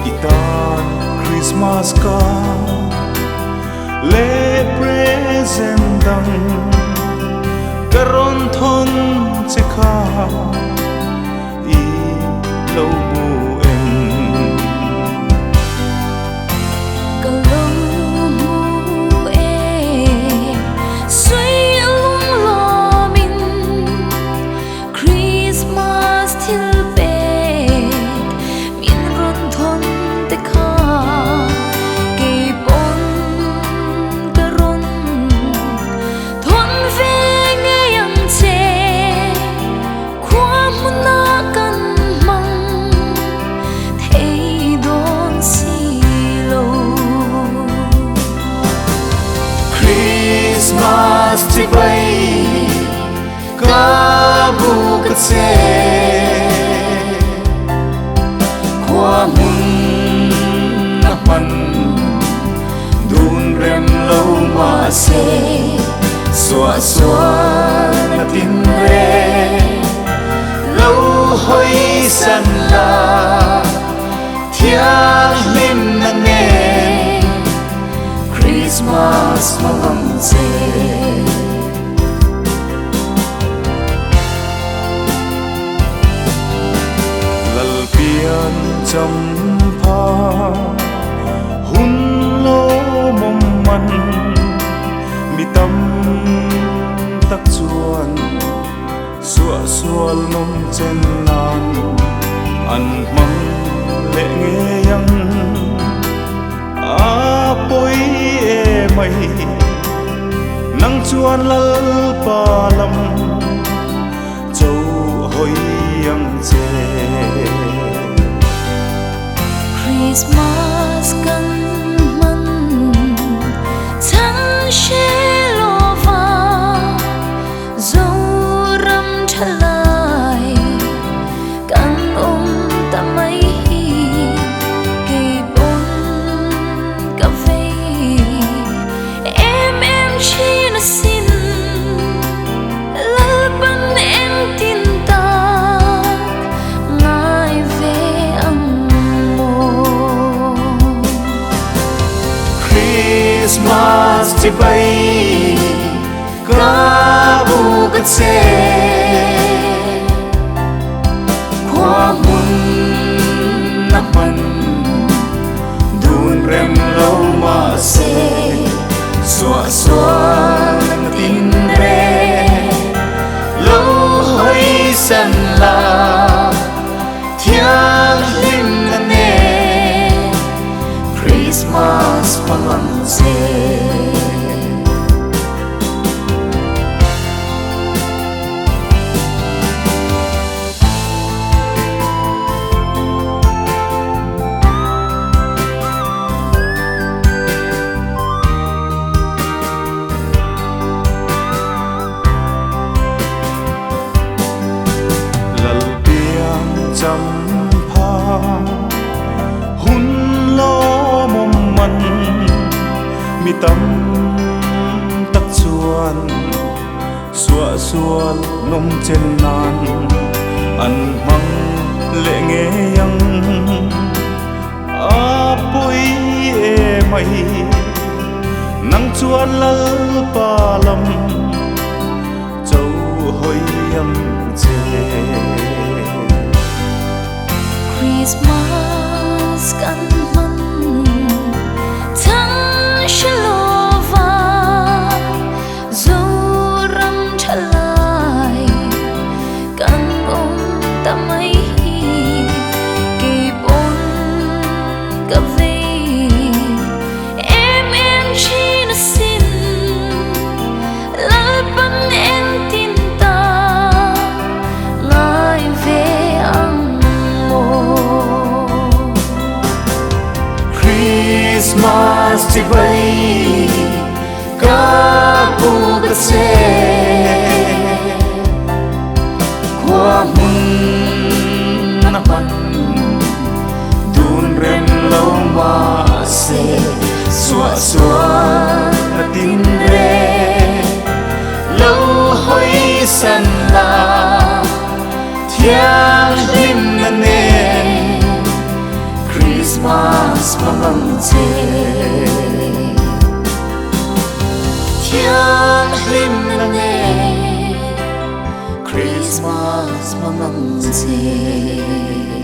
itan Christmas ka le present dang karon thon che kha i lo mu em chỉ bay cả bu cát xe qua mun nắp man đun rem lâu mà xe xóa xóa na tin re lâu hoi san la thiang lim na nghe Christmas malam se chăm pha hun lo mong man mi tâm tắc chuan xua xual nom chen nan an mang lệ nghe yang a poi e mai nang chuan lal pa lam châu hoi yang che Christmas kan man chang she lo va zo ram thalai kan ta mai ke bon ka ve em chi na sin lal ban em tin ta ngai ve Christmas chỉ bay cả bu cát xe qua mun nắp man đun rem lâu mà xe xóa xóa tin re lâu hoi san la thiang lim na nghe Christmas malam se lal piang chăm pha hun lo mong man mi tâm tắc chuan xua xual nom chen nan an mang lệ nghe yang a poi e mai nang chuan lal pa lam châu hoi yang che Christmas kan man chang she lo va zo ram thalai kan ta mai ke bon ka ve em chi na sin lal ban em tin ta ngai ve Christmas chỉ bay cả bu cát xe qua mun nắp man đun rem lâu mà xe xóa xóa tin re lâu hoi san la thiang lim na nghe Christmas mong chê thiên hình nè Christmas mong chê